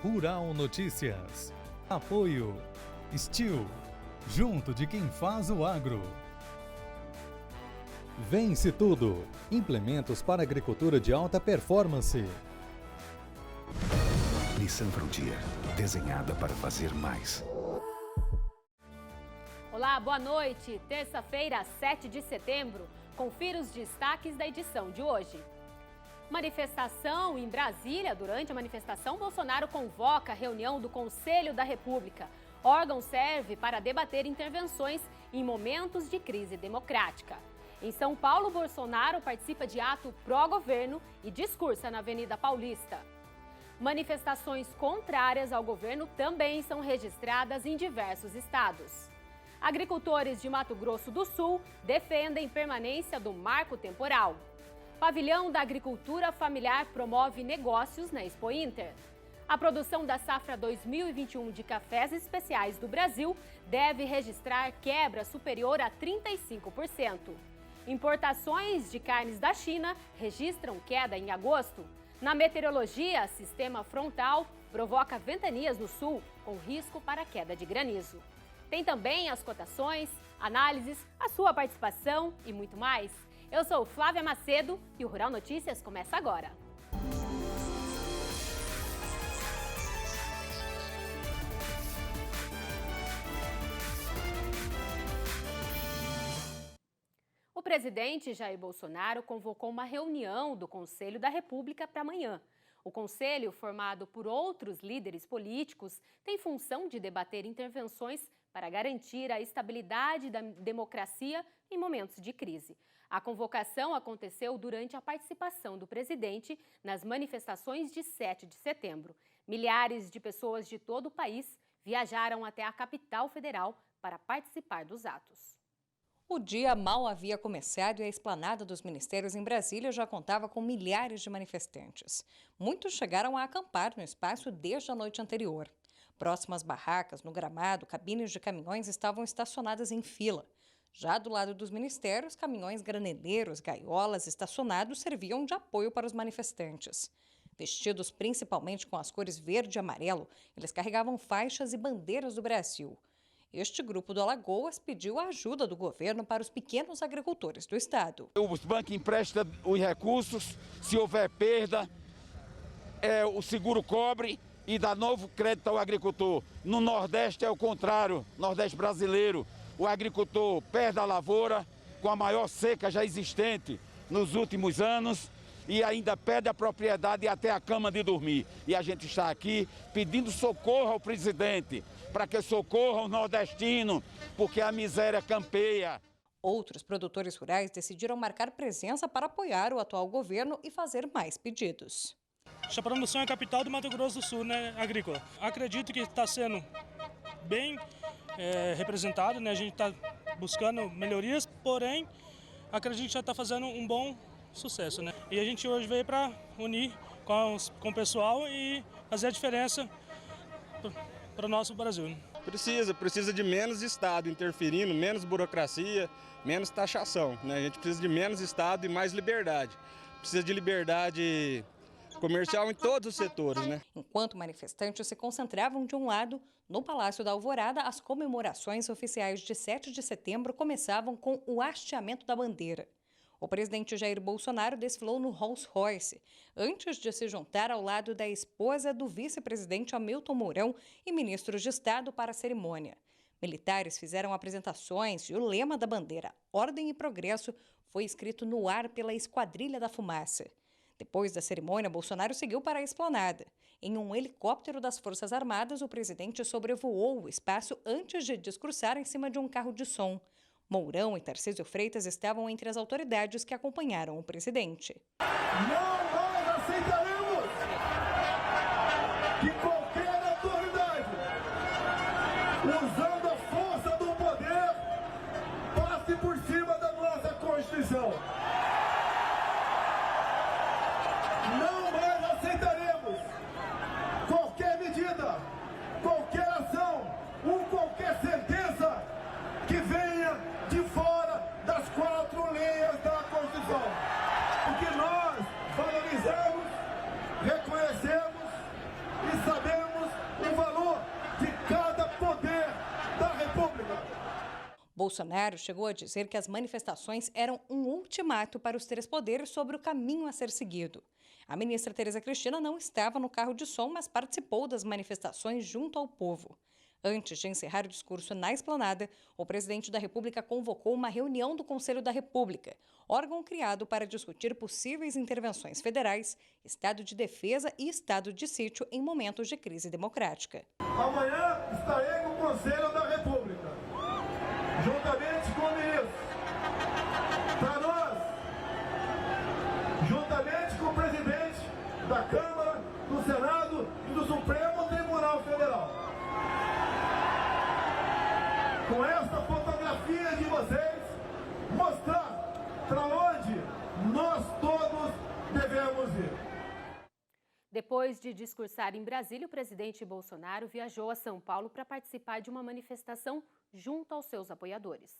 Rural Notícias. Apoio Steel, junto de quem faz o agro. Vence Tudo, implementos para agricultura de alta performance. Nissan Frontier, desenhada para fazer mais. Olá, boa noite. Terça-feira, 7 de setembro. Confira os destaques da edição de hoje. Manifestação em Brasília. Durante a manifestação, Bolsonaro convoca a reunião do Conselho da República. O órgão serve para debater intervenções em momentos de crise democrática. Em São Paulo, Bolsonaro participa de ato pró-governo e discursa na Avenida Paulista. Manifestações contrárias ao governo também são registradas em diversos estados. Agricultores de Mato Grosso do Sul defendem permanência do marco temporal. Pavilhão da Agricultura Familiar promove negócios na Expo Inter. A produção da safra 2021 de cafés especiais do Brasil deve registrar quebra superior a 35%. Importações de carnes da China registram queda em agosto. Na meteorologia, sistema frontal provoca ventanias no sul, com risco para queda de granizo. Tem também as cotações, análises, a sua participação e muito mais. Eu sou Flávia Macedo e o Rural Notícias começa agora. O presidente Jair Bolsonaro convocou uma reunião do Conselho da República para amanhã. O Conselho, formado por outros líderes políticos, tem função de debater intervenções para garantir a estabilidade da democracia em momentos de crise. A convocação aconteceu durante a participação do presidente nas manifestações de 7 de setembro. Milhares de pessoas de todo o país viajaram até a capital federal para participar dos atos. O dia mal havia começado e a esplanada dos ministérios em Brasília já contava com milhares de manifestantes. Muitos chegaram a acampar no espaço desde a noite anterior. Próximas barracas, no gramado, cabines de caminhões estavam estacionadas em fila. Já do lado dos ministérios, caminhões graneleiros, gaiolas estacionados serviam de apoio para os manifestantes. Vestidos principalmente com as cores verde e amarelo, eles carregavam faixas e bandeiras do Brasil. Este grupo do Alagoas pediu a ajuda do governo para os pequenos agricultores do estado. Os bancos emprestam os recursos, se houver perda, o seguro cobre e dá novo crédito ao agricultor. No Nordeste é o contrário, Nordeste brasileiro. O agricultor perde a lavoura com a maior seca já existente nos últimos anos e ainda perde a propriedade e até a cama de dormir. E a gente está aqui pedindo socorro ao presidente, para que socorra o nordestino, porque a miséria campeia. Outros produtores rurais decidiram marcar presença para apoiar o atual governo e fazer mais pedidos. Chapadão é a capital do Mato Grosso do Sul, né, agrícola. Acredito que está sendo bem representado, né? A gente está buscando melhorias, porém, acredito que já está fazendo um bom sucesso, né? E a gente hoje veio para unir com o pessoal e fazer a diferença para o nosso Brasil. Precisa de menos Estado interferindo, menos burocracia, menos taxação, né? A gente precisa de menos Estado e mais liberdade. Precisa de liberdade comercial em todos os setores, né? Enquanto manifestantes se concentravam de um lado, no Palácio da Alvorada, as comemorações oficiais de 7 de setembro começavam com o hasteamento da bandeira. O presidente Jair Bolsonaro desfilou no Rolls Royce, antes de se juntar ao lado da esposa do vice-presidente Hamilton Mourão e ministros de Estado para a cerimônia. Militares fizeram apresentações e o lema da bandeira, Ordem e Progresso, foi escrito no ar pela Esquadrilha da Fumaça. Depois da cerimônia, Bolsonaro seguiu para a esplanada. Em um helicóptero das Forças Armadas, o presidente sobrevoou o espaço antes de discursar em cima de um carro de som. Mourão e Tarcísio Freitas estavam entre as autoridades que acompanharam o presidente. Não mais aceitaremos que qualquer autoridade, usando a força do poder, passe por cima da nossa Constituição. Não mais aceitaremos qualquer medida, qualquer ação ou qualquer sentença que venha de fora das 4 linhas da Constituição. Porque nós valorizamos, reconhecemos e sabemos Bolsonaro chegou a dizer que as manifestações eram um ultimato para os três poderes sobre o caminho a ser seguido. A ministra Tereza Cristina não estava no carro de som, mas participou das manifestações junto ao povo. Antes de encerrar o discurso na esplanada, o presidente da República convocou uma reunião do Conselho da República, órgão criado para discutir possíveis intervenções federais, estado de defesa e estado de sítio em momentos de crise democrática. Amanhã estarei no Conselho da República, juntamente com o ministro. Para nós, juntamente com o presidente da Câmara, do Senado e do Supremo Tribunal Federal. Com esta fotografia de vocês, mostrar para onde nós todos devemos ir. Depois de discursar em Brasília, o presidente Bolsonaro viajou a São Paulo para participar de uma manifestação junto aos seus apoiadores.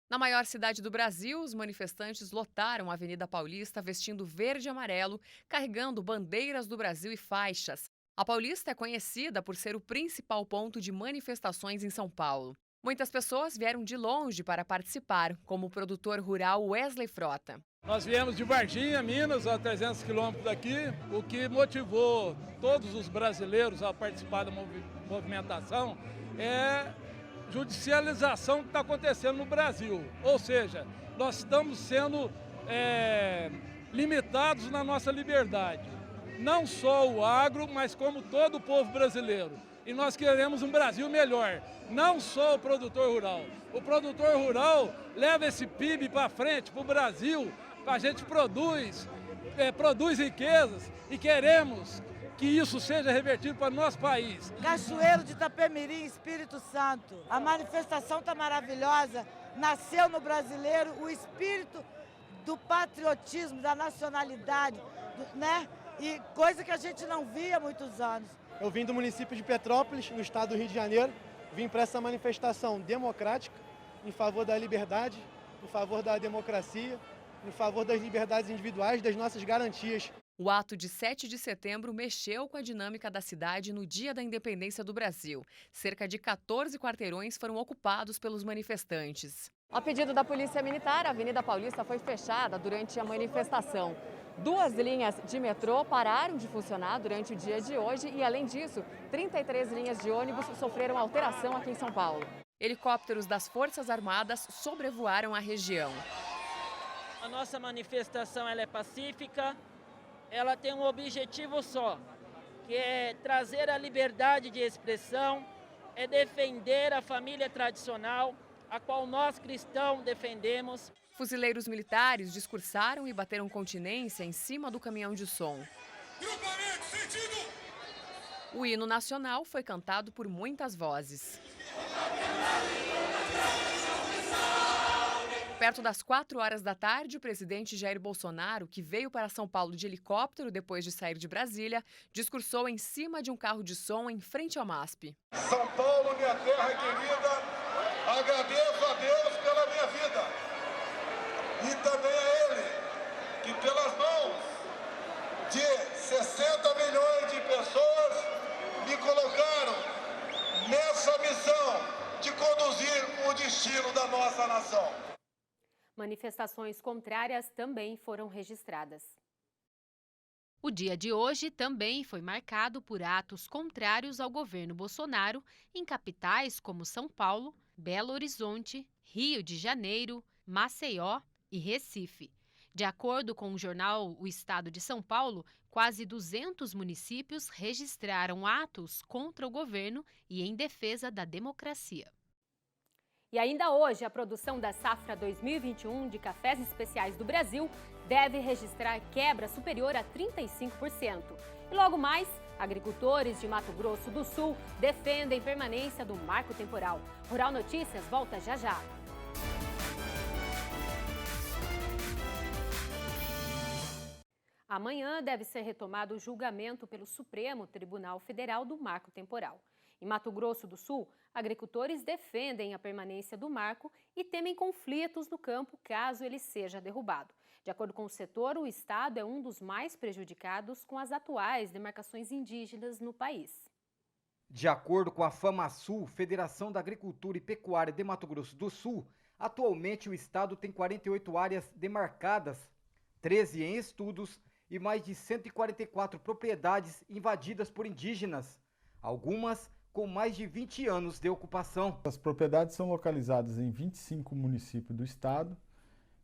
Na maior cidade do Brasil, os manifestantes lotaram a Avenida Paulista vestindo verde e amarelo, carregando bandeiras do Brasil e faixas. A Paulista é conhecida por ser o principal ponto de manifestações em São Paulo. Muitas pessoas vieram de longe para participar, como o produtor rural Wesley Frota. Nós viemos de Varginha, Minas, a 300 quilômetros daqui, o que motivou todos os brasileiros a participar da movimentação é judicialização que está acontecendo no Brasil. Ou seja, nós estamos sendo limitados na nossa liberdade. Não só o agro, mas como todo o povo brasileiro. E nós queremos um Brasil melhor, não só o produtor rural. O produtor rural leva esse PIB para frente, para o Brasil, a gente produz riquezas e queremos que isso seja revertido para o nosso país. Cachoeiro de Itapemirim, Espírito Santo. A manifestação está maravilhosa, nasceu no brasileiro o espírito do patriotismo, da nacionalidade, né? E coisa que a gente não via há muitos anos. Eu vim do município de Petrópolis, no estado do Rio de Janeiro, vim para essa manifestação democrática, em favor da liberdade, em favor da democracia, em favor das liberdades individuais, das nossas garantias. O ato de 7 de setembro mexeu com a dinâmica da cidade no dia da independência do Brasil. Cerca de 14 quarteirões foram ocupados pelos manifestantes. A pedido da Polícia Militar, a Avenida Paulista foi fechada durante a manifestação. 2 linhas de metrô pararam de funcionar durante o dia de hoje e, além disso, 33 linhas de ônibus sofreram alteração aqui em São Paulo. Helicópteros das Forças Armadas sobrevoaram a região. A nossa manifestação ela é pacífica, ela tem um objetivo só, que é trazer a liberdade de expressão, é defender a família tradicional, a qual nós cristãos defendemos. Fuzileiros militares discursaram e bateram continência em cima do caminhão de som. O hino nacional foi cantado por muitas vozes. Perto das 4 horas da tarde, o presidente Jair Bolsonaro, que veio para São Paulo de helicóptero depois de sair de Brasília, discursou em cima de um carro de som em frente ao MASP. São Paulo, minha terra querida, agradeço a Deus pela minha vida. E também a Ele, que pelas mãos de 60 milhões de pessoas me colocaram nessa missão de conduzir o destino da nossa nação. Manifestações contrárias também foram registradas. O dia de hoje também foi marcado por atos contrários ao governo Bolsonaro em capitais como São Paulo, Belo Horizonte, Rio de Janeiro, Maceió e Recife. De acordo com o jornal O Estado de São Paulo, quase 200 municípios registraram atos contra o governo e em defesa da democracia. E ainda hoje, a produção da safra 2021 de cafés especiais do Brasil deve registrar quebra superior a 35%. E logo mais, agricultores de Mato Grosso do Sul defendem permanência do marco temporal. Rural Notícias volta já já. Amanhã deve ser retomado o julgamento pelo Supremo Tribunal Federal do marco temporal. Em Mato Grosso do Sul, agricultores defendem a permanência do marco e temem conflitos no campo caso ele seja derrubado. De acordo com o setor, o estado é um dos mais prejudicados com as atuais demarcações indígenas no país. De acordo com a FamaSul, Federação da Agricultura e Pecuária de Mato Grosso do Sul, atualmente o estado tem 48 áreas demarcadas, 13 em estudos e mais de 144 propriedades invadidas por indígenas, algumas com mais de 20 anos de ocupação. As propriedades são localizadas em 25 municípios do estado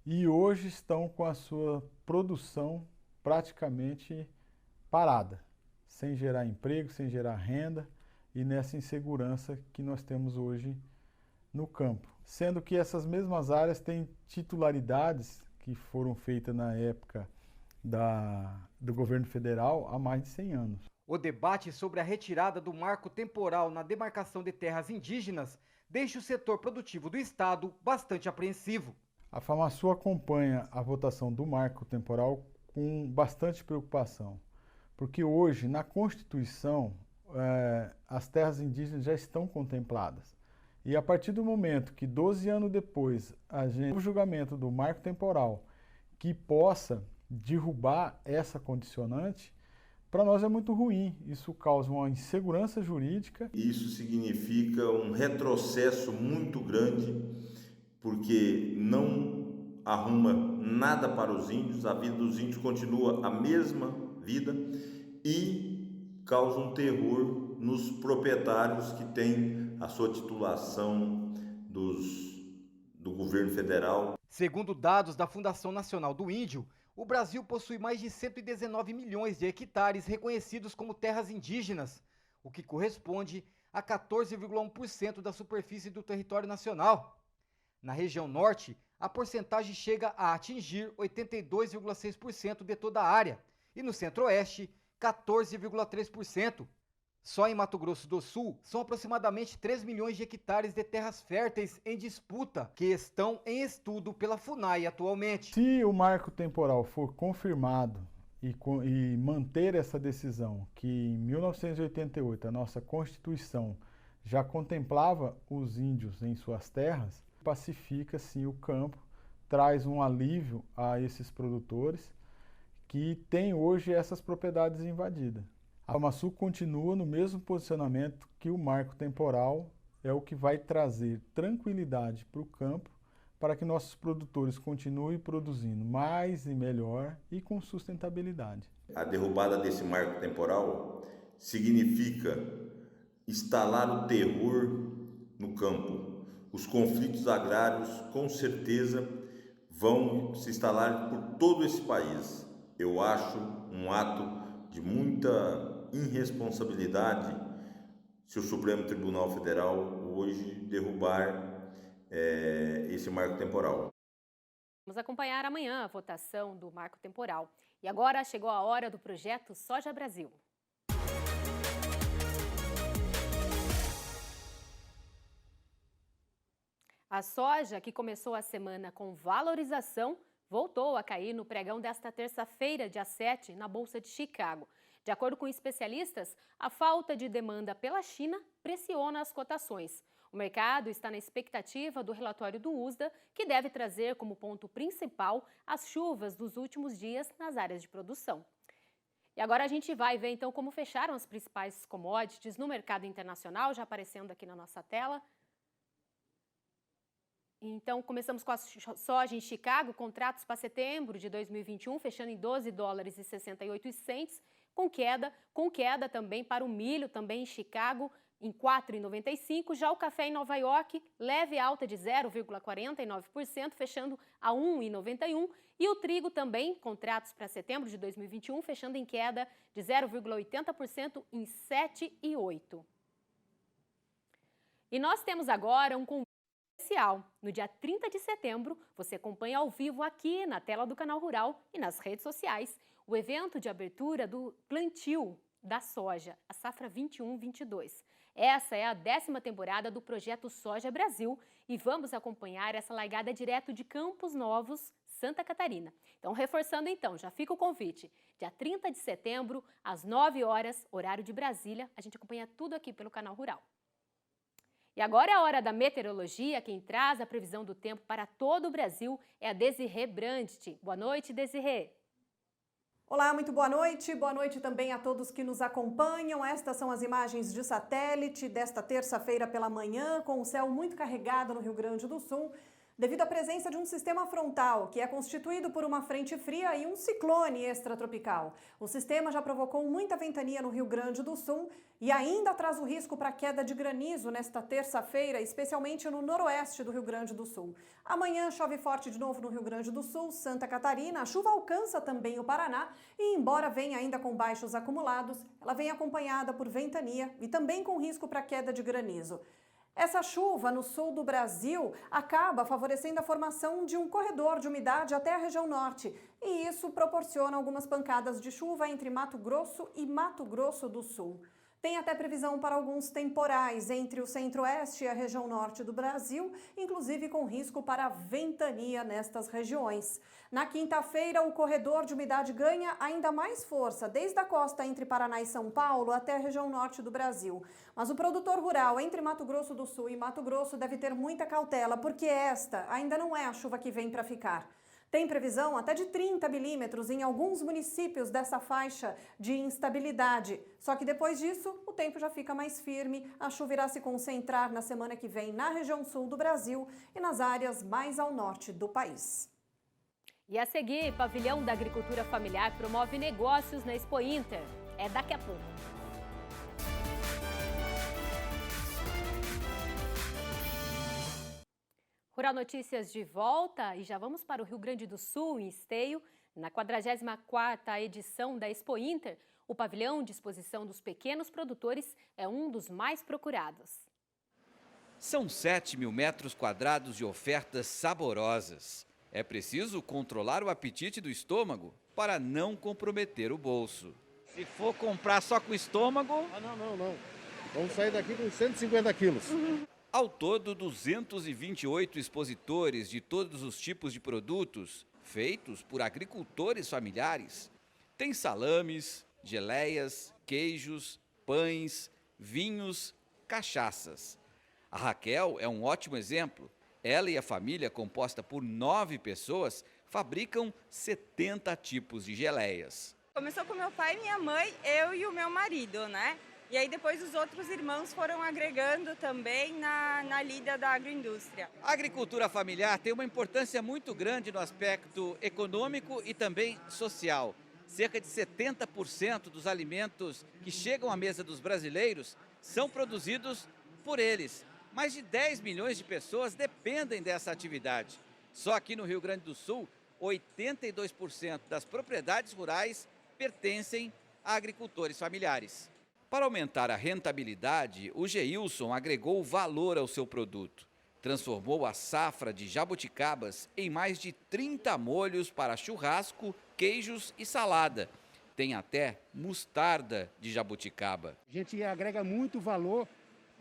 e hoje estão com a sua produção praticamente parada, sem gerar emprego, sem gerar renda e nessa insegurança que nós temos hoje no campo. Sendo que essas mesmas áreas têm titularidades que foram feitas na época do governo federal há mais de 100 anos. O debate sobre a retirada do marco temporal na demarcação de terras indígenas deixa o setor produtivo do estado bastante apreensivo. A FamaSul acompanha a votação do marco temporal com bastante preocupação, porque hoje, na Constituição, as terras indígenas já estão contempladas. E a partir do momento que 12 anos depois o julgamento do marco temporal que possa derrubar essa condicionante, para nós é muito ruim. Isso causa uma insegurança jurídica. Isso significa um retrocesso muito grande, porque não arruma nada para os índios, a vida dos índios continua a mesma vida e causa um terror nos proprietários que têm a sua titulação do governo federal. Segundo dados da Fundação Nacional do Índio, o Brasil possui mais de 119 milhões de hectares reconhecidos como terras indígenas, o que corresponde a 14,1% da superfície do território nacional. Na região norte, a porcentagem chega a atingir 82,6% de toda a área e no centro-oeste, 14,3%. Só em Mato Grosso do Sul, são aproximadamente 3 milhões de hectares de terras férteis em disputa, que estão em estudo pela FUNAI atualmente. Se o marco temporal for confirmado e manter essa decisão, que em 1988 a nossa Constituição já contemplava os índios em suas terras, pacifica sim o campo, traz um alívio a esses produtores que têm hoje essas propriedades invadidas. A FamaSul continua no mesmo posicionamento que o marco temporal é o que vai trazer tranquilidade para o campo, para que nossos produtores continuem produzindo mais e melhor e com sustentabilidade. A derrubada desse marco temporal significa instalar o terror no campo. Os conflitos agrários, com certeza, vão se instalar por todo esse país. Eu acho um ato de muita irresponsabilidade se o Supremo Tribunal Federal hoje derrubar esse marco temporal. Vamos acompanhar amanhã a votação do marco temporal. E agora chegou a hora do projeto Soja Brasil. A soja, que começou a semana com valorização, voltou a cair no pregão desta terça-feira, dia 7, na Bolsa de Chicago. De acordo com especialistas, a falta de demanda pela China pressiona as cotações. O mercado está na expectativa do relatório do USDA, que deve trazer como ponto principal as chuvas dos últimos dias nas áreas de produção. E agora a gente vai ver então como fecharam as principais commodities no mercado internacional, já aparecendo aqui na nossa tela. Então, começamos com a soja em Chicago, contratos para setembro de 2021, fechando em $12,68, com queda também para o milho, também em Chicago, em 4,95. Já o café em Nova York, leve alta de 0,49%, fechando a 1,91. E o trigo também, contratos para setembro de 2021, fechando em queda de 0,80% em 7,8. E nós temos agora um convite especial. No dia 30 de setembro, você acompanha ao vivo aqui na tela do Canal Rural e nas redes sociais o evento de abertura do plantio da soja, a safra 21-22. Essa é a 10ª temporada do projeto Soja Brasil e vamos acompanhar essa largada direto de Campos Novos, Santa Catarina. Então, reforçando então, já fica o convite. Dia 30 de setembro, às 9 horas, horário de Brasília, a gente acompanha tudo aqui pelo Canal Rural. E agora é a hora da meteorologia. Quem traz a previsão do tempo para todo o Brasil é a Desirê Brandt. Boa noite, Desirê. Olá, muito boa noite. Boa noite também a todos que nos acompanham. Estas são as imagens de satélite desta terça-feira pela manhã, com o céu muito carregado no Rio Grande do Sul, devido à presença de um sistema frontal, que é constituído por uma frente fria e um ciclone extratropical. O sistema já provocou muita ventania no Rio Grande do Sul e ainda traz o risco para queda de granizo nesta terça-feira, especialmente no noroeste do Rio Grande do Sul. Amanhã chove forte de novo no Rio Grande do Sul, Santa Catarina. A chuva alcança também o Paraná e, embora venha ainda com baixos acumulados, ela vem acompanhada por ventania e também com risco para queda de granizo. Essa chuva no sul do Brasil acaba favorecendo a formação de um corredor de umidade até a região norte. E isso proporciona algumas pancadas de chuva entre Mato Grosso e Mato Grosso do Sul. Tem até previsão para alguns temporais entre o centro-oeste e a região norte do Brasil, inclusive com risco para ventania nestas regiões. Na quinta-feira, o corredor de umidade ganha ainda mais força, desde a costa entre Paraná e São Paulo até a região norte do Brasil. Mas o produtor rural entre Mato Grosso do Sul e Mato Grosso deve ter muita cautela, porque esta ainda não é a chuva que vem para ficar. Tem previsão até de 30 milímetros em alguns municípios dessa faixa de instabilidade. Só que depois disso, o tempo já fica mais firme. A chuva irá se concentrar na semana que vem na região sul do Brasil e nas áreas mais ao norte do país. E a seguir, Pavilhão da Agricultura Familiar promove negócios na Expo Inter. É daqui a pouco. Rural Notícias de volta e já vamos para o Rio Grande do Sul, em Esteio, na 44ª edição da Expo Inter. O pavilhão de exposição dos pequenos produtores é um dos mais procurados. São 7.000 metros quadrados de ofertas saborosas. É preciso controlar o apetite do estômago para não comprometer o bolso. Se for comprar só com estômago... Não. Vamos sair daqui com 150 quilos. Ao todo, 228 expositores de todos os tipos de produtos, feitos por agricultores familiares. Tem salames, geleias, queijos, pães, vinhos, cachaças. A Raquel é um ótimo exemplo. Ela e a família, composta por 9 pessoas, fabricam 70 tipos de geleias. Começou com meu pai, minha mãe, eu e o meu marido, né? E aí depois os outros irmãos foram agregando também na lida da agroindústria. A agricultura familiar tem uma importância muito grande no aspecto econômico e também social. Cerca de 70% dos alimentos que chegam à mesa dos brasileiros são produzidos por eles. Mais de 10 milhões de pessoas dependem dessa atividade. Só aqui no Rio Grande do Sul, 82% das propriedades rurais pertencem a agricultores familiares. Para aumentar a rentabilidade, o Geilson agregou valor ao seu produto. Transformou a safra de jabuticabas em mais de 30 molhos para churrasco, queijos e salada. Tem até mostarda de jabuticaba. A gente agrega muito valor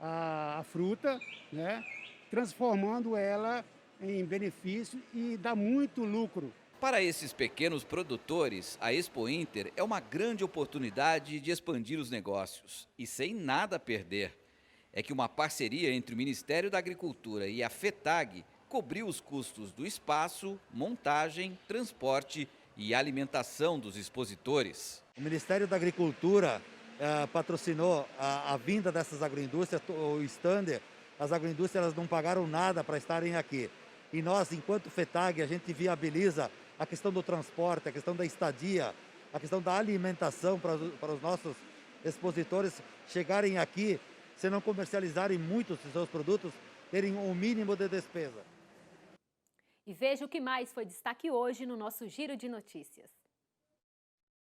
à fruta, né? Transformando ela em benefício e dá muito lucro. Para esses pequenos produtores, a Expo Inter é uma grande oportunidade de expandir os negócios e sem nada a perder. É que uma parceria entre o Ministério da Agricultura e a FETAG cobriu os custos do espaço, montagem, transporte e alimentação dos expositores. O Ministério da Agricultura patrocinou a vinda dessas agroindústrias, o stand. As agroindústrias não pagaram nada para estarem aqui. E nós, enquanto FETAG, a gente viabiliza a questão do transporte, a questão da estadia, a questão da alimentação para os nossos expositores chegarem aqui, se não comercializarem muitos de seus produtos, terem um mínimo de despesa. E veja o que mais foi destaque hoje no nosso Giro de Notícias.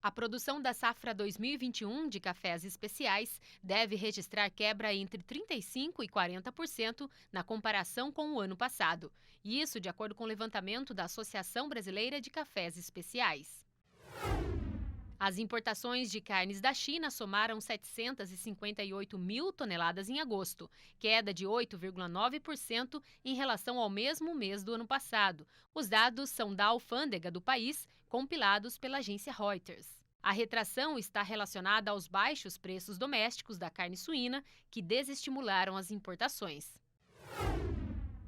A produção da safra 2021 de cafés especiais deve registrar quebra entre 35% e 40% na comparação com o ano passado. E isso de acordo com o levantamento da Associação Brasileira de Cafés Especiais. As importações de carnes da China somaram 758 mil toneladas em agosto, queda de 8,9% em relação ao mesmo mês do ano passado. Os dados são da alfândega do país, compilados pela agência Reuters. A retração está relacionada aos baixos preços domésticos da carne suína, que desestimularam as importações.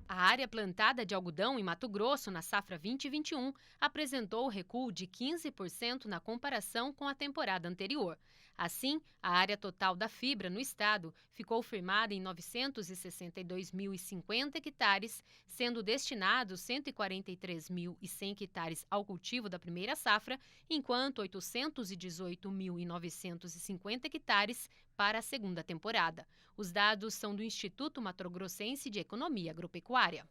A área plantada de algodão em Mato Grosso na safra 2021 apresentou recuo de 15% na comparação com a temporada anterior. Assim, a área total da fibra no estado ficou firmada em 962.050 hectares, sendo destinados 143.100 hectares ao cultivo da primeira safra, enquanto 818.950 hectares para a segunda temporada. Os dados são do Instituto Mato Grossense de Economia Agropecuária.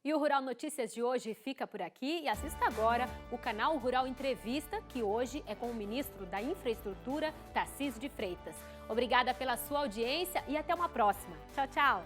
E o Rural Notícias de hoje fica por aqui e assista agora o canal Rural Entrevista, que hoje é com o ministro da Infraestrutura, Tarcísio de Freitas. Obrigada pela sua audiência e até uma próxima. Tchau, tchau!